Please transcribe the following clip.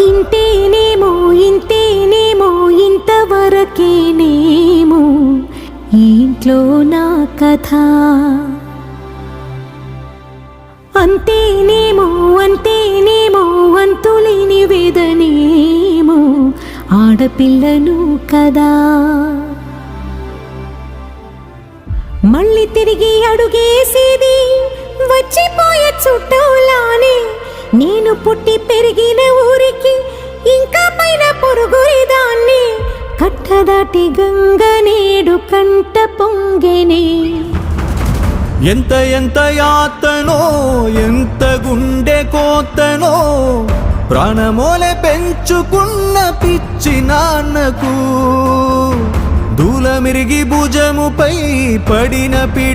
ఇంతేనేమో ఇంతేనేమో ఇంతవరకేనేమో ఇంట్లో నా కథ. అంతేనేమో అంతేనేమో అంతులేని వేదనేమో ఆడపిల్లను కదా. మళ్ళీ తిరిగి అడుగేసేది వచ్చిపోయే చుట్టూలానే. నేను పుట్టి పెరిగిన ఊరికి ఇంకా పైన పొరుగురిదాన్ని. కట్టదాటి గంగ నేడు కంట పొంగెనే. ఎంత ఎంత యాతనో ఎంత గుండె కోతనో ప్రాణమోలే పెంచుకున్న పిచ్చి నాన్నకు దూలమిరిగి భుజముపై పడిన పిడు